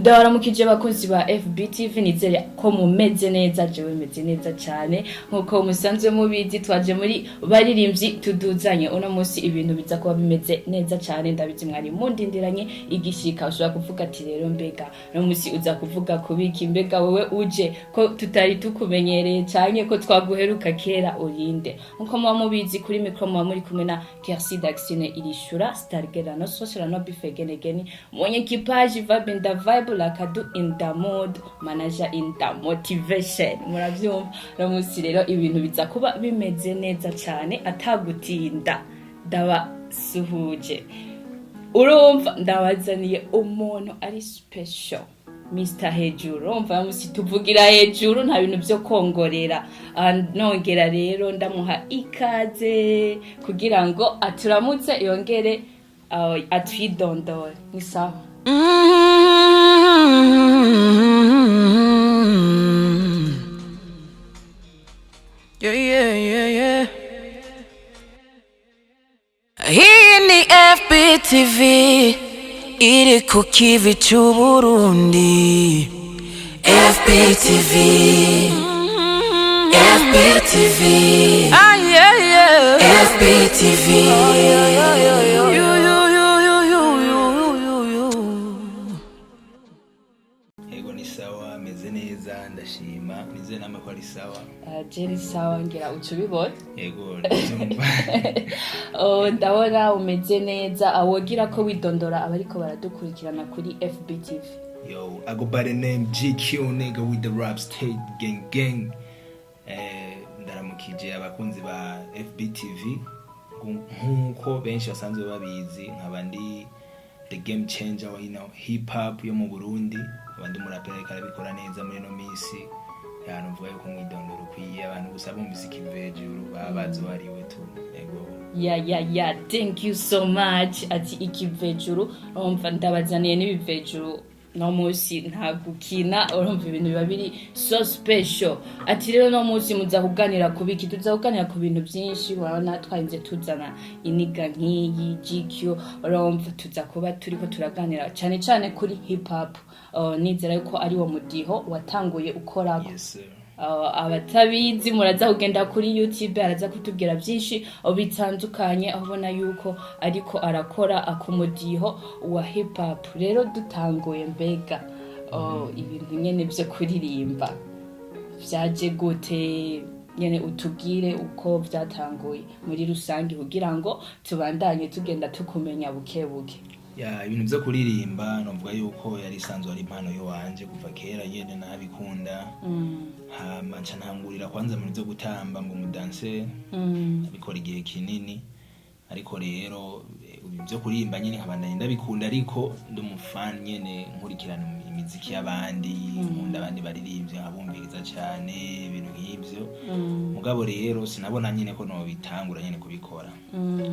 Ndabaramukije abakunzi ba FBTV nizere ko mumeze neza jewe meze neza cyane nkuko musanzwe mubizi twaje muri baririmbyi tuduzanye uno munsi ibintu biza kuba bimeze neza cyane ndabizi mwari mundindiranye igishika ushobora kuvuga ati rero mbega no munsi uza kuvuga kubiki mbega wewe uje ko tutari tukumenyereye cyane ko twaguheruka kera urinde nkuko muba mubizi kuri micro muba muri kumwe na Kersi Daxine irishura Stargera no social no bifegenegeni mwenye equipage Vabinda Vibe like I do in the mood manager in the motivation muravyumva ramusi rero ibintu biza kuba bimeze neza cyane atagutinda ndabasuhuje urumva ndabazaniye umuntu ari special Mr. Hejuru umva musi tuvugira hejuru nta bintu byo kongorera nongera rero ndamuha ikaze kugira ngo aturamutse yongere atwidondore ni sawa Yeah. Hii ni FBTV iri ku kivi c'Uburundi. FBTV FBTV Ego ni sawa meze neza ndashima nize nama ko ari sawa Jerry sawa ngira ucubibona Ego ndumva ndabona umeze neza awogira ko widondora abariko baradukurikirana kuri FBTV Yo I go by the name JQ nigga with the rap state gang ndaramukije abakunzi ba FBTV nkuko benshi basanzwe babizi nkabandi the game changer wa hip hop yo mu Burundi abandi murapera karabikora neza muri no misi yantu mvuga yuko mwidondoro kwiye abantu gusaba umuziki vejuru babazo wariwe tu ego yeah thank you so much ati ikivejuru umva ndabazaniye n'ibivejuru no musi nta gukina urumva ibintu biba biri so special ati rero no musi muza kuganira kubiki tuzakuganira ku bintu byinshi urabona twainze tuzana iniga nkiyi GQ urumva tuza kuba turiko turaganira cyane kuri hip hop nizera yuko ari wo mudiho watanguye ukorako yes sir abatabizi muraza kugenda kuri YouTube araza kutubwira byinshi bitandukanye abona yuko ariko arakora akumudiho wa hip hop rero dutanguye mbega ibintu nyene byo kuririmba vyaje gute nyene utubwire uko vyatanguye muri rusangi kugira ngo tubandanye tugenda tukumenya bukebuke ya ibintu byo kuririmba novuga yuko yari isanzwe ari impano yo wanje kuva kera yene nabikunda manca ntangurira kwanza mu byo gutamba ngo umudanse abikora igihe kinini ariko rero ibyo kuririmba nyene nkabandanye ndabikunda ariko ndumufan nyene nkurikirana imiziki y'abandi nkunda abandi baririmbye nkabumviriza cyane ibintu nk'ibyo mugabo rero sinabona nyene ko no bitangura nyene kubikora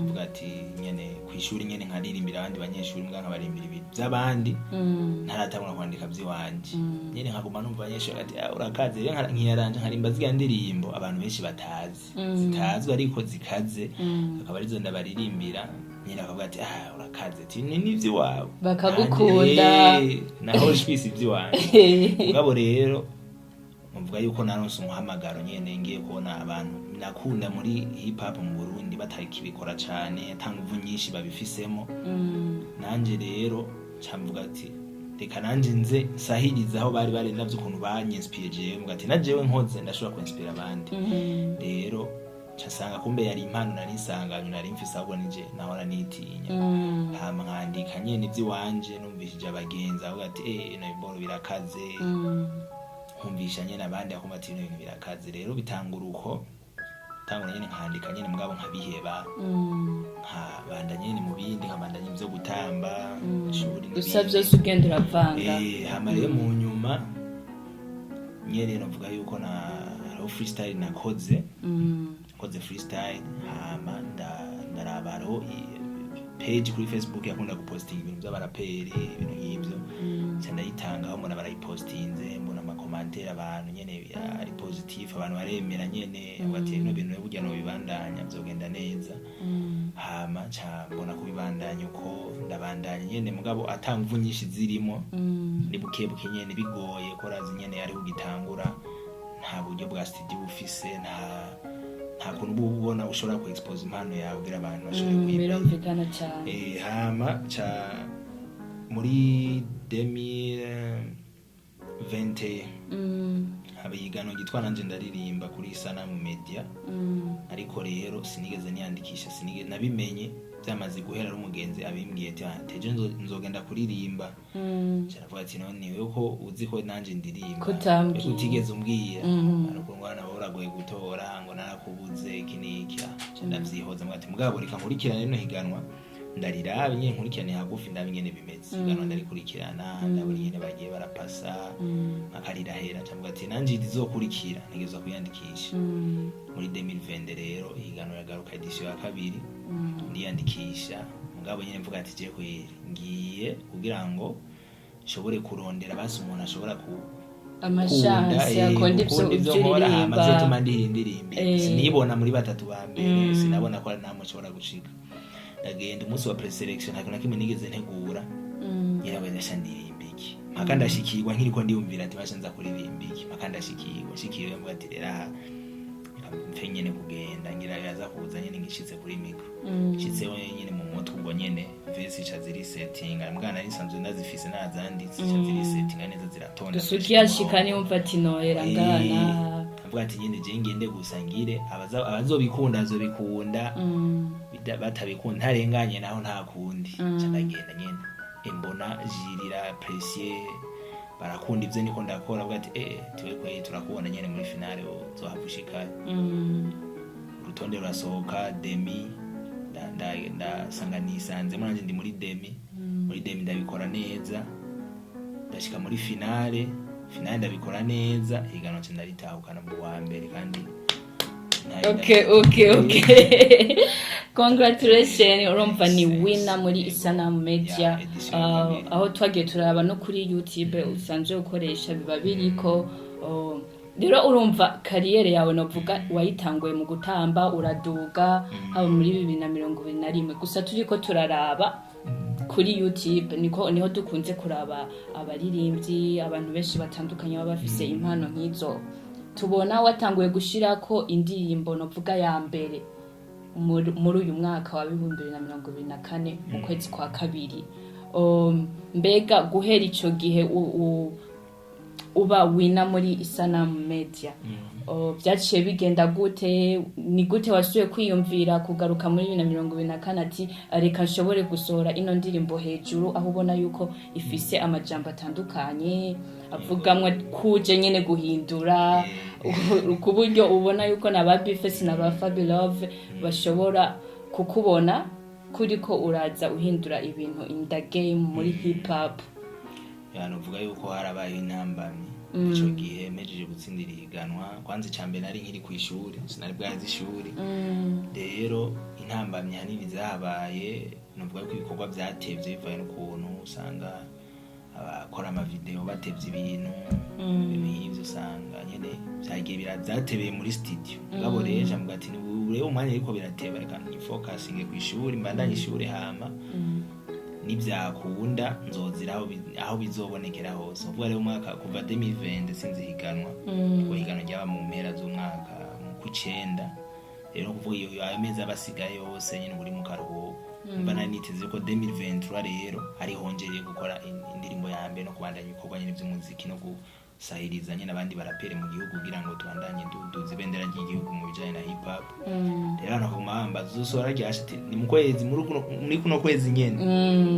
mvuga ati nyene kwishuri nyene nkaririmbira abandi banyeshuri mbwa nkabarimbira ibintu by'abandi ntaratangura kwandika by'iwanje nyene nkaguma numva abanyeshuri ati urakaze rero nkiyaranje nkarimba ziga ndirimbo abantu benshi batazi zitazwe ariko zikaze akaba arizo ndabaririmbira nyina akavuga ati urakaze ati nivyo wawe bakagukunda naho shwisi ivyo wanje mugabo rero mvuga yuko naronse umuhamagaro nyene ngiye kubona abantu nakunda muri hip hop mu Burundi batakibikora cyane tanguvu nyinshi babifisemo nanje rero camvuga ati reka nanje nze sahiriza aho bari navyo ukuntu banyinspire mvuga ati najewe nkoze ndashobora kwinspire abandi rero chasanga kumbe yari impano narisanganye nari mfise ahubwo nije nahora nitinya hama nkandika nyene ivy'iwanje numvishije abagenzi aho ati nabiboro birakaze nkumvisha nyene abandi akumva ati ibintu birakaze rero bitangura uko tangura nyene nkandika nyene mugabo nkabiheba nkabanda nyene mu bindi nkabandanya ivyo gutamba ishuri gusa byose ugenda uravanga hama rero mu nyuma nyene novuga yuko na freestyle nakoze koze freestyle hama ndarabaro page kuri Facebook yakunda gupostinga ibintu by'abaraperi ibintu nk'ibyo cyane yitanga aho mbona barayipostinze mbona ama commentaire abantu nyene ari positive abantu baremera nyene bati no bintu burya no bibandanya byogenda neza hama ca mbona kubibandanya uko ndabandanya nyene mugabo atamvu nyinshi zirimo ni bukebuke nyene bigoye ko razi nyene ari ugitangura nta buryo bwa studio ufise nta kuntu ubona ushobora ku expose impano yawe kugira abantu bashobore kuyimenya birumvikana cyane hama ca muri 2020 ihiganwa gitwa Nje ndaririmba kuri ISANAMU Media ariko rero sinigeze niyandikisha nabimenye byamaze guhera umugenzi abimbwiye ati teje nzogenda kuririmba cyaravuga ati none yuko uzi ko nanje ndirimba utigeze umbwira ariko ngwana boragoye gutora ngo narakubuze kiniki ndavyihoza mwati mugabo reka nkurikirane no higanwa ndarirabe nyene nkurikirane hagufi ndabingene bimeze higanwa ndarikurikirana ndaburi nyene bagiye barapasa makarira hera cyangwa ati nanje ndizokurikira nigezwa kuyandikisha muri 2020 rero higanwa yagaruka edition ya kabiri ndiyandikisha mugabo nyene mvuga ati je ngiye kugira ngo shobore kurondera basi umuntu ashobora ku amashansi akonde ibyo uririmba azotuma ndirimba sinibona muri batatu ba mbere sinabona ko nta mushobora gushika ndagenda umunsi wa preselection ntabwo nakimwe nigeze ntegura nyirawe ndashandirimba iki mpaka ndashikirwa nkiriko ndiyumvira ati bashanza kuririmba iki mpaka ndashikirwa mvuga ati rera nyene kugenda ngira yaza kuza nyene ngishitse kuri micro shitse nyene mu mutwe ubwo nyene vesi cha ziri setting amugana nisanzwe ndazifise nazanditse cha ziri setting neza ziratonda dusuki yashikani umva ati nohera ngana avuga ati nyene je ngende gusangire abazobikunda azobikunda batabikunda ntarenganye naho nta kundi cyagenda nyene imbona jirira apprécier barakunda ivyo niko ndakora avuga ati twekwe turakubona nyene muri finale uzohavushika urutonde rurasohoka demi ndasanga nisanze manje ndi muri demi ndabikora neza ndashika muri finale ndabikora neza higanwa cyo ndaritahukana mu wa mbere kandi okay congratulations urumva ni winner muri ISANAMU Media aho twagiye turaba no kuri YouTube usanzwe ukoresha biba biriko rero urumva kariyere yawe novuga wayitanguye mu gutamba uraduga haba muri 2021 gusa turiko turaraba kuri YouTube niho dukunze kuraba abaririmbyi abantu benshi batandukanye baba bafise impano nk'izo tubona watanguye gushirako indirimbo novuga ya mbere muri uyu mwaka wa 2024 mu kwezi kwa kabiri mbega guhera ico gihe uba wina muri ISANAMU Media byaciye bigenda gute ni gute wasuye kwiyumvira kugaruka muri 2024 ati reka nshobore gusohora ino ndirimbo hejuru aho ubona yuko ifise amajambo atandukanye avugamwe kuje nyene guhindura ku buryo ubona yuko na Babifesi na ba Fabilove bashobora kukubona kuriko uraza uhindura ibintu in the game muri hip hop uvuga yuko harabaye intambamye ico gihe mejeje gutsindira ihiganwa kwanze cyambere nari nkiri ku ishuri sinari bwazi ishuri rero intambamye hanini zabaye nuvuga ko ibikorwa byatevye bivaye n'ukuntu usanga abakora ama video batevye ibintu ibintu usanga nyene byagiye birazatebeye muri studio ngabo rero cyambwa ati ni umwanya ariko birateba reka ni focusing ku ishuri mbandanye ishuri hama nibyakunda nzozira aho bizobonekera hose uvuga rero umwaka kuva 2020 sinzi higanwa ngo higanwa ryaba mu mpera z'umwaka mu kucenda rero kuvuga iyo amezi abasigaye yose nyine buri mu karuhuko mbana niteze ko 2023 rero ari hongereye gukora indirimbo ya mbere no kubandanya ibikorwa nyine by'umuziki no gusahiriza nyine abandi barapere mu gihugu kugira ngo tubandanye duduze ibendera ry'igihugu mu bijanye na hip hop rero no kumamba zosora ryashite ni mu kwezi muri kuno kwezi nyene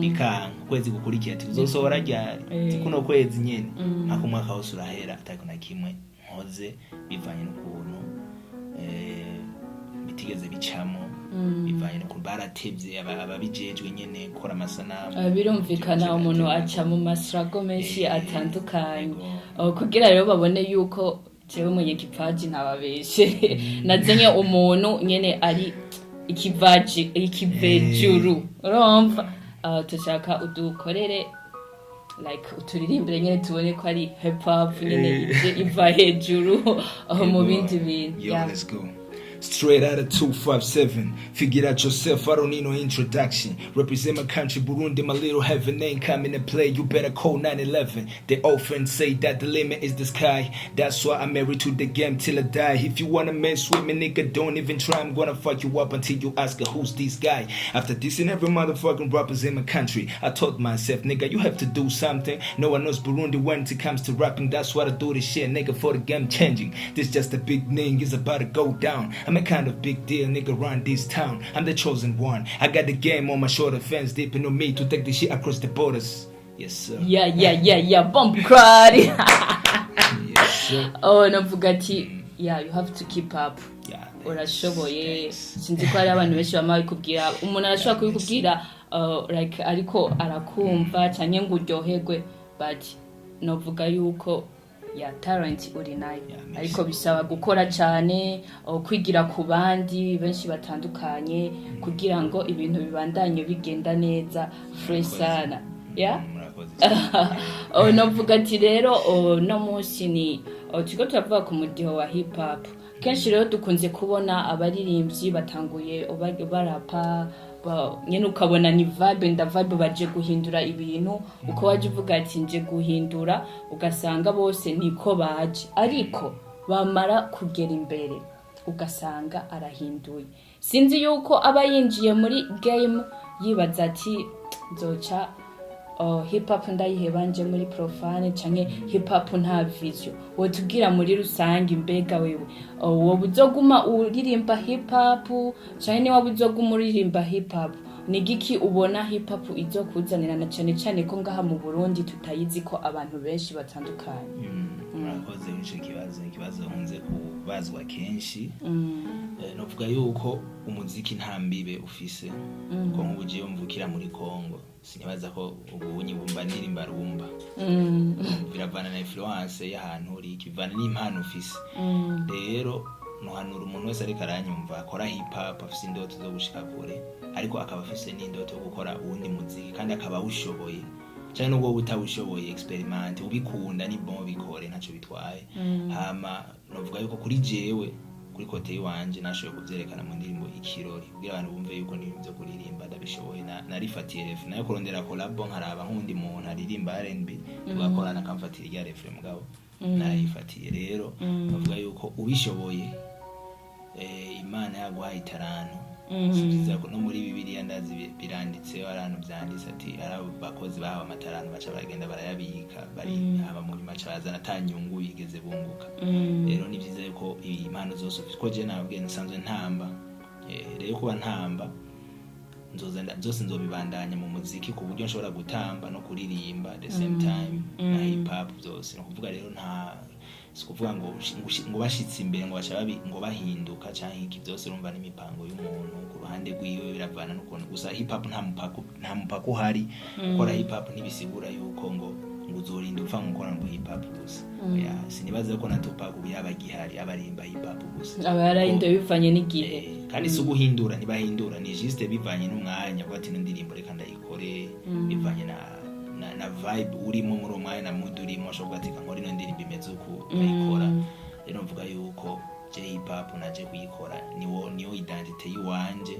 bikanga kwezi gukurikira ati zosora ryari kuno kwezi nyene nako mwaka wose urahera atako na kimwe nkoze bivanye n'ukuntu bitigeze bicamo bivanye no kubaratevye ababijejwe nyene gukora amasanamu birumvikana umuntu aca mu masrago menshi atandukanye kugira rero babone yuko jewe mwenye kipaji ntababeshe nazenye umuntu nyene ari ikivejuru urumva tushaka udukorere like uturirimbire nyene tubone ko ari hip hop nyene iva hejuru aho mu bindi bintu let's go Straight out of 257. Figure out yourself, I don't need no introduction. Represent my country, Burundi, my little heaven ain't coming to play. You better call 911. They often say that the limit is the sky. That's why I'm married to the game till I die. If you wanna mess with me, nigga, don't even try. I'm gonna fuck you up until you ask her who's this guy. After dissing every motherfucking rappers in my country, I told myself, nigga, you have to do something. No one knows Burundi when it comes to rapping. That's why I do this shit, nigga, for the game changing. This just a big thing, it's about to go down. I'm a kind of big deal, nigga, run this town. I'm the chosen one. I got the game on my shoulder, fans dipping on me to take the shit across the borders. Yes, sir. Yeah, bump crowd. Yes, sir. Oh, navuga ati, yeah, you have to keep up. Yeah, Urashoboye. Sinzi ko ari abantu benshi bamaye kubwira, umuntu arashobora kubikubwira like ariko arakumva cyane ngo uryoherwe, but novuga yuko ya talent uri nayo, ariko bisaba gukora cyane, kwigira ku bandi benshi batandukanye kugira ngo ibintu bibandanye bigenda neza fresh sana. Yeah. Novuga ati rero no munsi ni tuko turavuga ku mudiho wa hip hop. Kenshi rero dukunze kubona abaririmbyi batanguye barapa nyene ukabona ni vibe baje guhindura ibintu, uko waje uvuga ati nje guhindura, ugasanga bose niko baje, ariko bamara kugera imbere ugasanga arahinduye. Sinzi yuko aba yinjiye muri game yibaza ati nzoca hip hop ndayiheba nje muri profane canke hip hop nta vision. Wotubwira muri rusange mbega wewe wowe uzoguma uririmba hip hop canke ni wowe uzoguma uririmba hip hop? Ni giki ubona hip hop izokuzanira na cyane ko ngaha mu Burundi tutayizi ko abantu benshi batandukanye? Murakoze ikibazo nkunze kubazwa kenshi. Novuga yuko umuziki nta mbibe ufise, ko nk'ubuje mvukira muri Kongo sinibaza ko ubunyi bumba nirimba rumba. Biravana na influence y'ahantu uri, kivana n'impano ufise. Rero nohanura umuntu wese ariko aranyumva akora hip hop afise indoto zo gushika kure, ariko akaba afise n'indoto yo gukora uwundi muziki kandi akaba ushoboye. Cyane nubwo utabushoboye experiment ubikunda ni bon bikore ntaco bitwaye. Hama novuga yuko kuri jewe kuri kote yiwanje nashoboye kuvyerekana mu ndirimbo ikirori kugira abantu bumve yuko n'ibyo kuririmba ndabishoboye. Narifatiye ref nayo kurondera collab nkaraba nk'undi muntu aririmba R&B tugakorana akamfatira irya ref mugabo narayifatiye. Rero novuga yuko ubishoboye Imana yaguhaye itarantu. Sibiza ko no muri Bibiliya ndazi biranditse abantu byanditse ati arabakozi bahawe amatarano baca bagenda barayabika bari haba mu nyuma cyazana atanyungu yigeze bunguka. Rero ni byiza yuko impano zose ko je nabwe nsanzwe ntamba. Rero kuba ntamba byose nzobibandanya mu muziki ku buryo nshobora gutamba no kuririmba the same time na hip hop byose. No kuvuga rero nta sikuvuga ngo bashitse imbere ngo bacababi ngo bahinduka cyangwa iki byose urumva n'imipango y'umuntu ku ruhande rwiwe biravana n'ukuntu. Gusa hip hop nta mupako uhari. Gukora hip hop ntibisigura yuko ngo uzorinda upfa gukora ngo hip hop gusa. Sinibaza ko na Tupac yaba gihari abarimba hip hop gusa, abarahinda bivanye n'igihe kandi si uguhindura ntibahindura, ni juste bivanye n'umwanya ko ati n'indirimbo reka ndayikore bivanye na vibe urimo muri umwanya na mood urimo ashobora ati kankora ino ndirimbo imeze uko bayikora. Rero mvuga yuko je hip hop naje kuyikora niyo identity yiwanje,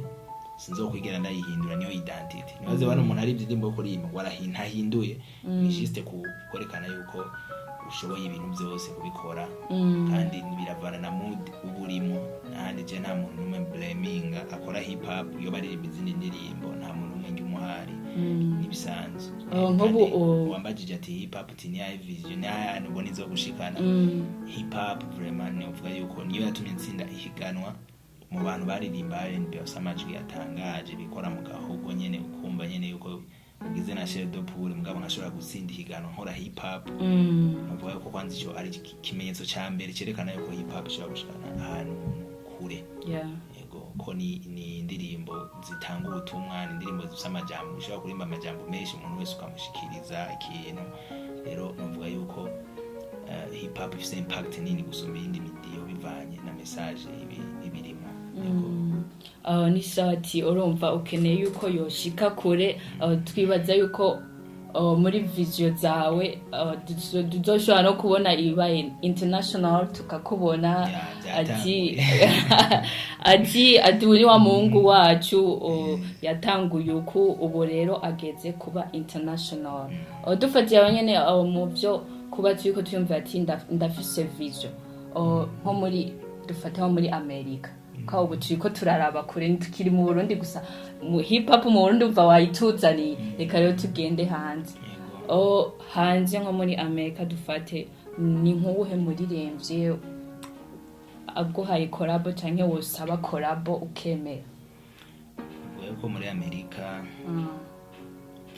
sinzokwigera ndayihindura, niyo identity. Nibaze bano umuntu ari indirimbo kurimba warahinduye ni juste kukorekana yuko ushoboye ibintu byose kubikora kandi biravana na mood uburimo. Nahandi je nta muntu numwe blaming akora hip hop yo baririmba izindi ndirimbo, nta muntu numwe ngumuhari nibisanzwe. Nk'ubu wambajije ati hip hop tini ya vision ya nubona izo gushikana. Hip hop vraiment ni uvuga yuko niyo yatumye nsinda ihiganwa mu bantu baririmba R&B amajwi yatangaje bikora mu gahugo nyene ukumva nyene yuko ugize na Shell de Pool mugabo nkashobora gutsinda ihiganwa nkora hip hop. Navuga yuko kwanza ico ari kimenyetso ca mbere cerekana yuko hip hop ishobora gushikana ahantu kure. Yego ko ni indirimbo zitanga ubutumwa, ni indirimbo zifite amajambo, ushobora kurimba amajambo menshi umuntu wese ukamushikiriza ikintu. Rero navuga yuko hip hop ifite impact nini gusumba iyindi midiyo bivanye na message ibirimo. Ni sati urumva ukeneye yuko yoshika kure. Twibaza yuko muri vision zawe tuzoshobora no kubona ibaye international tukakubona ati uri wa Mungu wacu yatanguye uku ubu rero ageze kuba international. Dufatiye abanyene mu byo kuba turiko tuyumva ati ndafise vision nko muri dufata nko muri America kwa ubu turiko turaraba kure tukiri mu Burundi gusa mu hip hop mu Burundi umva wayituzaniye reka rero tugende hanze hanze nko muri America dufate ni nkuwuhe muririmbyi aguhaye collabo canke wosaba collabo ukemera? Ko muri America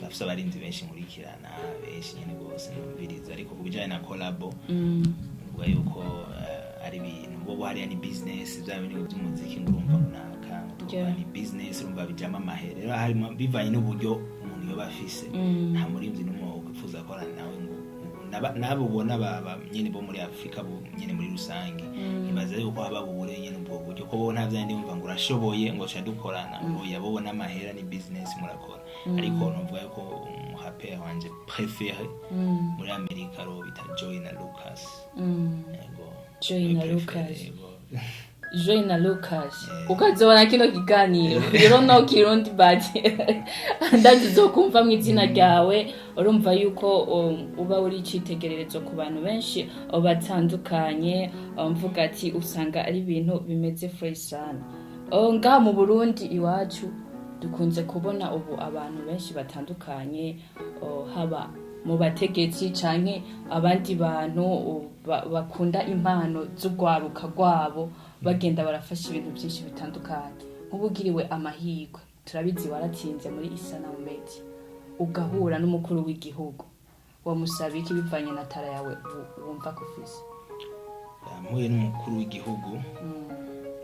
bafise abarinzi benshi nkurikirana benshi nyene gose numviriza ariko kubijanye na collabo ubwo yuko ari ibintu bo hariya ni business bya bintu by'umuziki ngurumva runaka ni business urumva bijama amahere rero hari bivanye n'uburyo umuntu yoba afise nta murinzi n'umwe ukwifuza korana nawe ngo nabo ubona nyene bo muri Afrika bo nyene muri rusange ibaza yuko haba bubure nyene ubwo buryo ko bo nta vyandi umva ngo urashoboye ngo cha dukorana ngo yabona amahera ni business murakora ariko novuga yuko umuhape wanje préféré muri Amerika ro bita Joy na Lucas. Joy na Lucas ukazobona kino kiganiro rero no kirundi bati ndazizokumva mu izina ryawe urumva yuko uba uri citegererezo ku bantu benshi batandukanye mvuga ati usanga ari ibintu bimeze fresh sana. Nga mu Burundi iwacu dukunze kubona ubu abantu benshi batandukanye haba mu bategetsi canke abandi bantu bakunda impano z'ugwaruka gwabo bagenda barafasha ibintu byinshi bitandukanye nk'ubugiriwe amahirwe turabizi waratsinze muri ISANAMU Media ugahura n'umukuru w'igihugu wamusaba iki bivanye na tara yawe wumva ko ufise? Mpuye n'umukuru w'igihugu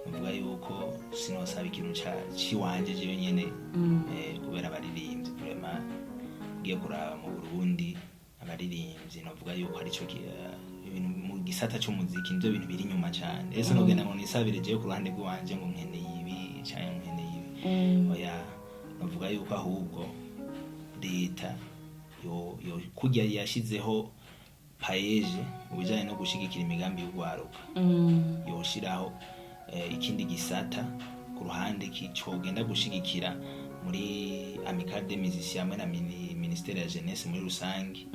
mvuga yuko sinosaba ikintu ciwanje jewe nyene kubera abaririmbyi vraiment giye kuraba mu Burundi abaririmbyi novuga yuko ari cyo ibintu mu gisata cy'umuziki nivyo bintu biri nyuma cyane ese no genda ngo nisabire je ku ruhande rwanje ngo nkeneye ibi cyane nkeneye ibi oya novuga yuko ahubwo leta yo kujya yashizeho paeje ubijanye no gushigikira imigambi y'ugwaruka yoshiraho ikindi gisata ku ruhande kicogenda gushigikira muri Amicale des Musiciens hamwe na Ministère ya Jeunesse muri rusange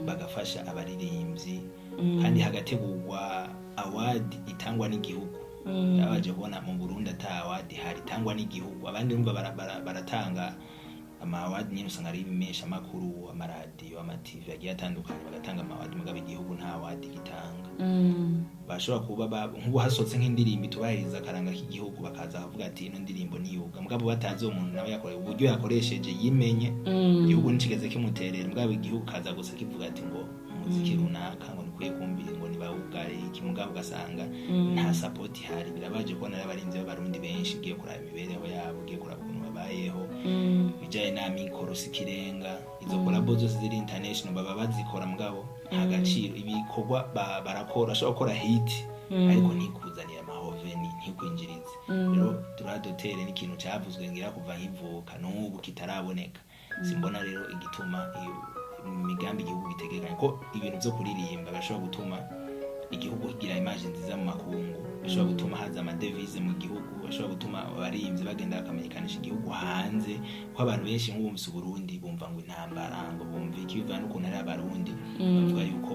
bagafasha abaririmbyi kandi hagategurwa award itangwa n'igihugu yabaje bona mu Burundi ata award hari itangwa n'igihugu abandi numva baratanga ama award nyine usanga ari ibimesha makuru amaradiyo ama-TV agiye atandukanye bagatanga ama award mugabe igihugu nta award gitanga bashobora kuba nk'ubu hasotse nk'indirimbo tubahiriza karanga k'igihugu bakaza bavuga ati ino ndirimbo niyuga mugabo batazi umuntu nawe yakoreye uburyo yakoresheje yimenye igihugu nicigeze kimuterera mugabo igihugu kaza gusa kivuga ati ngo umuziki runaka ngo nikwiye kumvira ngo nibawugare iki mugabo ugasanga nta support hari birabaje kubona abarinzi b'abarundi benshi giye kuraba imibereho yabo giye kuraba ukuntu babayeho bijaye na mikoro sikirenga izo collabo zose ziri international baba bazikora mugabo agaciro ibikorwa barakora ashobora gukora hit ariko nikuzanira amahoveni ntikwinjirize rero turadotere n'ikintu cyavuzwe ngira kuva nkivuka n'ubu kitaraboneka simbona rero igituma imigambi igihugu gitegekanye ko ibintu byo kuririmba bashobora gutuma igihugu kigira image nziza mu makungu bashobora gutuma haza amadevize mu gihugu bashobora gutuma abarimvyi bagenda bakamenyekanisha igihugu hanze ko abantu benshi nk'ubumvise Burundi bumva ngo intambara ngo bumva ikibivana n'ukuntu ari abarundi bavuga yuko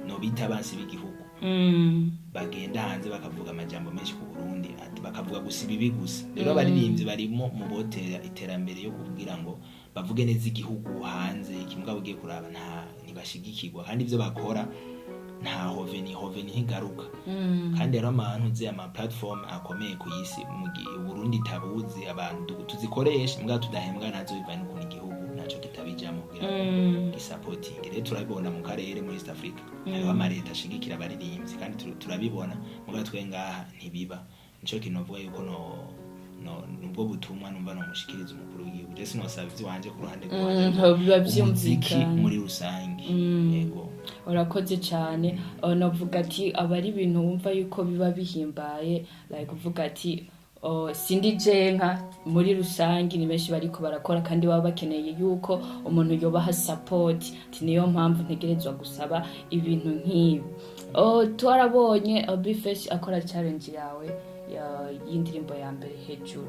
no bita abansi b'igihugu bagenda hanze bakavuga amajambo menshi ku Burundi ati bakavuga gusa ibibi gusa rero abaririmbyi barimo mu botera iterambere yo kugira ngo bavuge neza igihugu hanze ikimbwa bugiye kuraba ntibashigikirwa kandi ivyo bakora nta hoveni ntigaruka kandi rero amantu ze ama platform akomeye ku isi mu Burundi tabuzi abantu tuzikoresha mbwa tudahembwa nazo bivanye n'ukuntu igihugu naco kitabijamo kugira gisupporting rero turabibona mu karere muri East Africa hariho amareta ashigikira abaririmbyi kandi turabibona mbwa twe ngaha ntibiba nico kinovuga yuko nubwo butumwa numva no mushikiriza umukuru w'igihugu je sinosaba ivyo wanje ku ruhande rwanje umuziki muri rusange yego urakoze cyane navuga ati abari ibintu wumva yuko biba bihimbaye like kuvuga ati sindi jenka muri rusangi ni benshi bariko barakora kandi baba bakeneye yuko umuntu yobaha support ati niyo mpamvu ntegerezwa gusaba ibintu nk'ibi. Twarabonye Bifesh akora challenge yawe y'indirimbo ya mbere hejuru.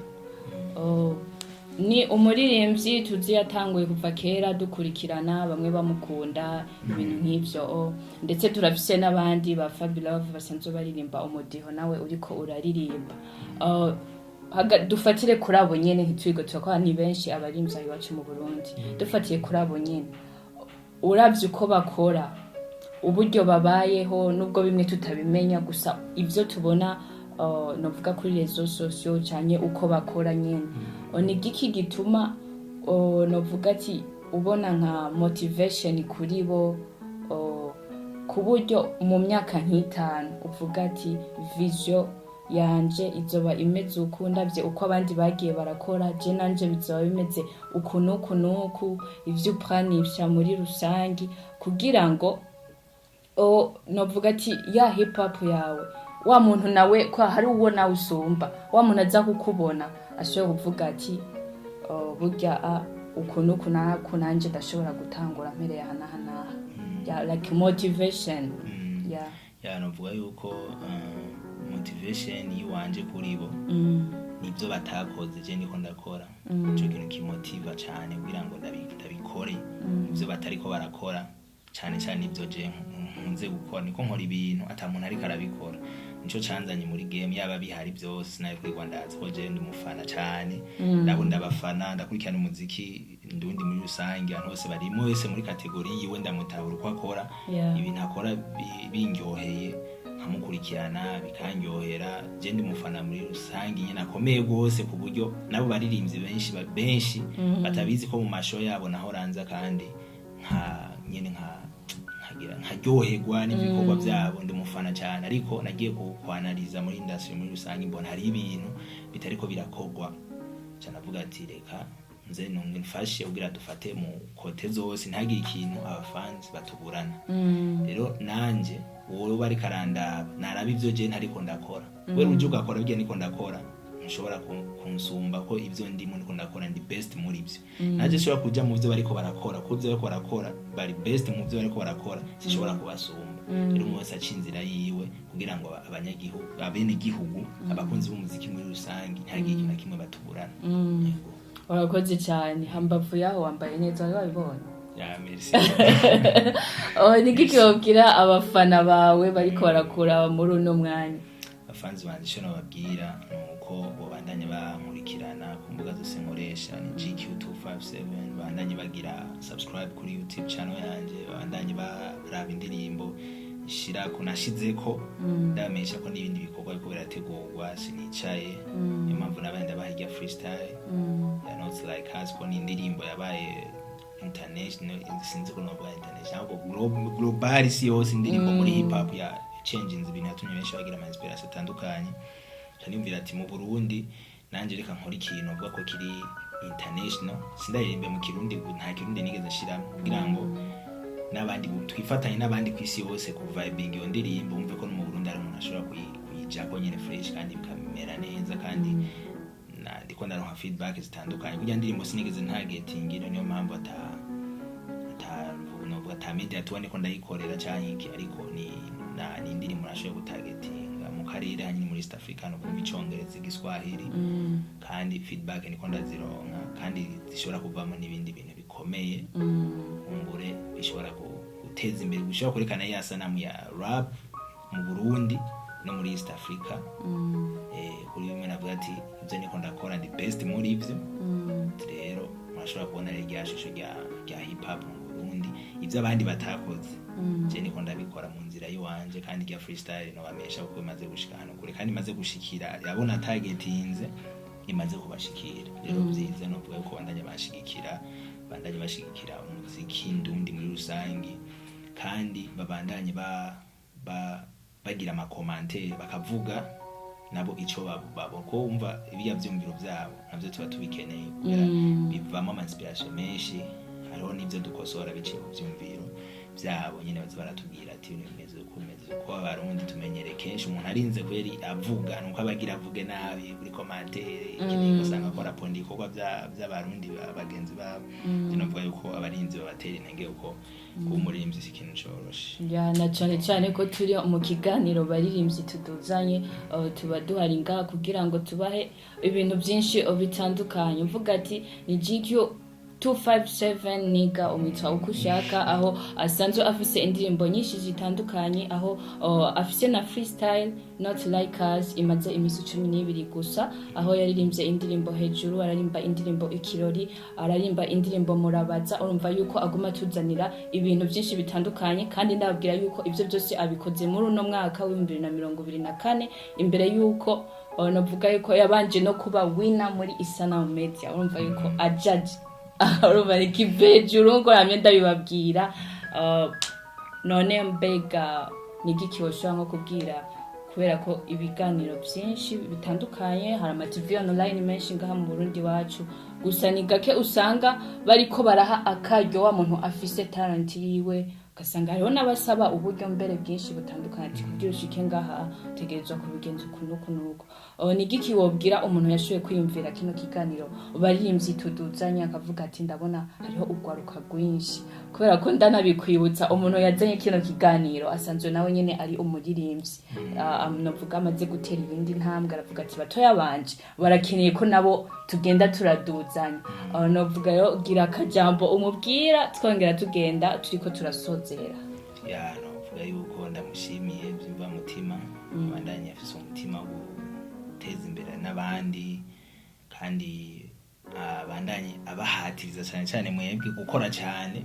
Ni umuririmbyi tuzi yatanguye kuva kera dukurikirana, bamwe bamukunda ibintu nk'ivyo, ndetse turafise n'abandi ba Fabulous basanzwe baririmba umudiho nawe uriko uraririmba. Dufatire kuri abo nyene ntitwigo tukora ni benshi abarimvyi iwacu mu Burundi. Dufatiye kuri abo nyene uravye uko bakora uburyo babayeho nubwo bimwe tutabimenya, gusa ivyo tubona novuga kuri rezo sosio cyane uko bakora nyene. Ni giki gituma novuga ati ubona nka motivation kuri bo ku buryo mu myaka nk'itanu uvuga ati vision yanje izoba imeze ukundavye uko abandi bagiye barakora, je nanje bizoba bimeze ukunuku ivyo upranisha muri rusangi, kugira ngo novuga ati ya hip hop yawe wa muntu nawe kwa hari uwo nawe usumba, wa muntu aza kukubona ashobora kuvuga ati burya ukunuku nanje ndashobora gutangura mpere hana like motivation. Novuga yuko motivation yiwanje kuri bo nibyo batakoze je niko ndakora, ico kintu kimotiva cyane kugira ngo ndabikore ibyo batariko barakora, cyane ibyo je nkunze gukora, niko nkora ibintu ata muntu ariko arabikora. Nico canzanye muri game yaba bihari byose nayo kwigwa ndazi ko je ndi mufana cyane, ndabunda abafana, ndakurikirana umuziki ndundi muri rusange, abantu bose barimo wese muri kategori yiwe ndamutahura uko akora, ibintu akora bindyoheye nkamukurikirana bikandyohera. Je ndi mufana muri rusange nyene akomeye gose ku buryo nabo baririmbyi benshi batabizi ko mu masho yabo naho ranza, kandi nyene nkaryoherwa n'ibikorwa byabo, ndi mufana cyane. Ariko nagiye kwanaliza muri industry muri rusange mbona hari ibintu bitariko birakogwa cyane, avuga ati reka nze nungifashe ugira dufate mu kote zose ntagire ikintu abafans batuburana. Rero nanje wowe bari karanda narabi ivyo je ntariko ndakora, we uje ugakora bije niko ndakora, nshobora kunsumba ko ivyo ndimo niko ndakora ndi best muri ivyo. Naje shobora kuja mu byo bariko barakora, ko byo bariko barakora bari best mu byo bariko barakora, sishobora kubasumba. Rero umwese acinzira yiwe kugira ngo abanyagihugu abene gihugu abakunzi b'umuziki muri rusange ntagire ikintu kimwe batuburana. Urakoze cyane, hambavu yaho wambaye neza wabibonye. Merci. Nigiki wabwira abafana bawe bariko barakura muri uno mwanya? Abafanzi banje cyo nababwira nuko babandanye bankurikirana ku mbuga zose nkoresha, ni JQ257, babandanye bagira subscribe kuri YouTube channel yanje, babandanye baraba indirimbo shira kunashizeko, ndamesha ko n'ibindi bikorwa biko birategurwa sinicaye. Impamvu nabandi bahiga freestyle not like us ko n'indirimbo yabaye international, sinzi ko novuga international ahubwo global, isi yose indirimbo muri hip hop ya changes ibintu yatumye benshi bagira ama inspiration atandukanye. Canimvira ati mu Burundi nanje reka nkora ikintu avuga ko kiri international, sindaririmbe mu Kirundi, nta Kirundi nigeze shiramo kugira ngo n'abandi twifatanye n'abandi ku isi yose ku vibing iyo ndirimbo, umve ko no mu Burundi ari umuntu ashobora kuyijako nyene fresh kandi bikamera neza, kandi ndiko ndaronka feedback zitandukanye. Kugira ndirimbo sinigeze ntagetingira, niyo mpamvu ata media tubone ko ndayikorera cyane iki, ariko ni indirimbo nashoboye gutagetinga mu karere hanyuma muri East Africa no kumva icongereza igiswahili, kandi feedback niko ndazironka, kandi zishobora kuvamo n'ibindi bintu bikomeye umbure bishobora guteza imbere, gushobora kurekana yasanamu ya rap mu Burundi no muri East Africa. Kuri bimwe navuga ati ibyo niko ndakora ndi best muri ivyo. Rero murashobora kubona rya shusho rya hip hop mu Burundi, ivyo abandi batakoze je niko ndabikora mu nzira yiwanje, kandi rya freestyle no bamesha uko imaze gushika hano kure, kandi imaze gushikira yabona targetinze imaze kubashikira. Rero byiza no kuvuga ko bandanye bashigikira umuziki ndundi muri rusange, kandi babandanye bagira ama commentaire bakavuga nabo ico babo ko umva ibiya vyumviro byabo navyo tuba tubikeneye kugira bivamo ama inspiration menshi. Hariho n'ivyo dukosora biciye ku vyumviro byabo nyine baza baratubwira ati bimeze uko abarundi tumenyere kenshi umuntu arinze kweri avuga nuko abagira avuge nabi kuri commentaire ikindi usanga ko rapondi ikorwa by'abarundi bagenzi babo novuga yuko abarinzi babatera intege uko umuririmvyi si ikintu coroshe ya na cyane ko turi mu kiganiro baririmbyi tuduzanye tuba duhari ngaha kugira ngo tubahe ibintu byinshi bitandukanye uvuga ati ni JQ 257 niga umwitwa uko ushaka aho asanzwe afise indirimbo nyinshi zitandukanye aho afise na freestyle not like us imaze imisi 12 gusa aho yaririmbye indirimbo hejuru ararimba indirimbo ikirori ararimba indirimbo murabaza urumva yuko aguma tuzanira ibintu byinshi bitandukanye kandi ndababwira yuko ivyo byose abikoze muri uno mwaka wa 2024 imbere yuko navuga yuko yabanje no kuba winner muri ISANAMU Media urumva yuko ajaji urumva ikivejuru ngo ramye ndabibabwira none mbega nigiki woshobora nko kubwira kubera ko ibiganiro byinshi bitandukanye hari ama TV online menshi ngaha mu Burundi wacu gusa ni gake usanga bariko baraha akaryo wa muntu afise talent yiwe ugasanga hariho n'abasaba uburyo mbere bwinshi butandukanye kugira ushike ngaha utegerezwa kubigenza ukunuko ni giki wobwira umuntu yashoboye kwiyumvira kino kiganiro baririmbyi tuduzanya akavuga ati ndabona hariho ugwaruka rwinshi kubera ko ndanabikwibutsa umuntu yazanye kino kiganiro asanzwe nawe nyene ari umuririmbyi navuga amaze gutera ibindi ntambwe aravuga ati batoya banje barakeneye ko nabo tugenda turaduzanya navuga yo gira akajambo umubwira twongera tugenda turiko turasozera ya navuga yuko ndamushimiye byumva mutima bandanye afise umutima wo guteza imbere n'abandi kandi bandanye abahatiriza cyane mwebwe gukora cyane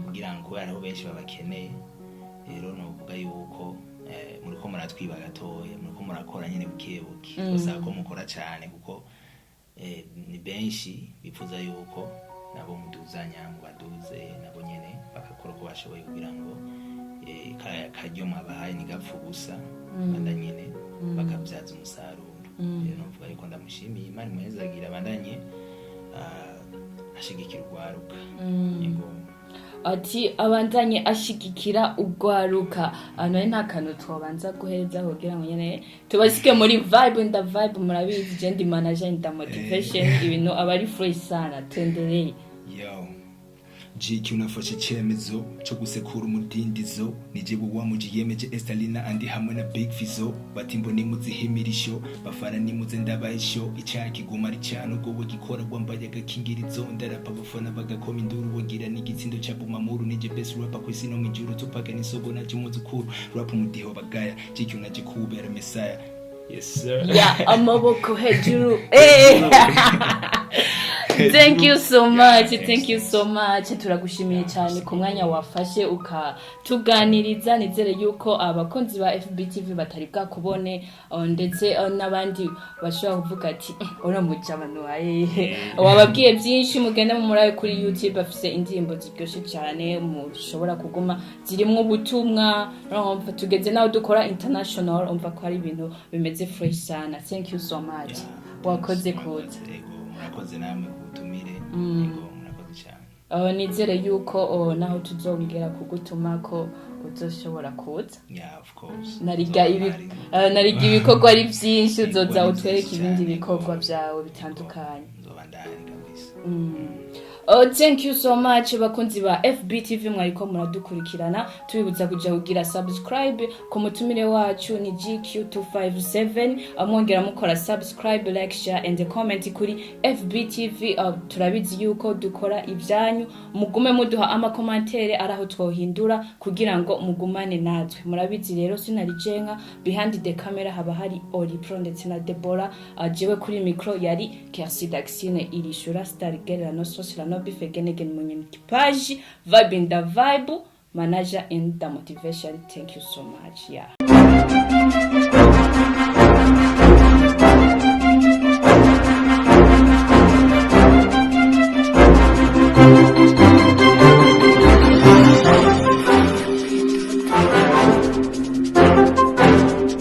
kugira ngo hariho benshi babakeneye rero navuga yuko muriko muratwiba gatoya muriko murakora nyine bukebuke gusa ko mukora cyane kuko ni benshi bifuza yuko nabo muduzanya mu baduze nabo nyene bakakora ko bashoboye kugira ngo karyo mabahaye ni gapfu gusa bandanye bakabyaza umusaruro rero navuga yuko ndamushimiye Imana muhezagira bandanye ashigikira urwaruka yego ati abandanye ashigikira urwaruka none nta kantu twobanza guheza kugira ngo nyene tubasike muri vibe murabizi je ndi manager nda motivation ibintu abari free sana tendereye yo JQ nafashe icyemezo cyo gusekura umudindizo nije buwa mujiyemeje Estalina andi hamwe na Big Fizo batimbo ni muzihimirisho bafana ni muze ndabahisho icyaki gumari cyane ubwo gikora gwambaye agakingirizo ndarapa bafana bagakoma induru bogira n'igitsindo cya bumamuru nije best rapper kwisi no mijuru tupaka ni sogo na cyumuzukuru rap mudiho bagaya JQ naje kubera Messiah yes sir ya amaboko hejuru Thank you so much turagushimiye cyane ku mwanya wafashe ukatuganiriza nizere yuko abakonzi ba FBTV batari bwakubone ndetse n'abandi bashobora kuvuga ati uramuca abantu waye wababwiye byinshi mugende mu murabe kuri YouTube afise indirimbo ziryoshe cyane mushobora kuguma zirimo ubutumwa tugeze naho dukora international umva ko ari ibintu bimeze fresh sana thank you so much wakoze kuza murakoze namwe kutumire yego murakoze cyane nizere yuko naho tuzongera kugutuma ko uzoshobora kuza yeah of course nariga ibikorwa ari byinshi uzoza utwereka ibindi bikorwa byawe bitandukanye nzobandanya kabisa thank you so much bakunzi ba FBTV mwariko muradukurikirana tubibuza kuja kugira subscribe ku mutumire wacu ni JQ 257 amwongera mukora subscribe like share and comment kuri FBTV turabizi yuko dukora ibyanyu mugume muduha ama commentaire araho twohindura kugira ngo mugumane natwe murabizi rero sinarijenga behind the camera haba hari Olipro ndetse na Deborah jewe kuri micro yari Kersi Daxine irishura star girl no social no bifegenegen munye page vibe in the vibe manager in the motivation thank you so much yeah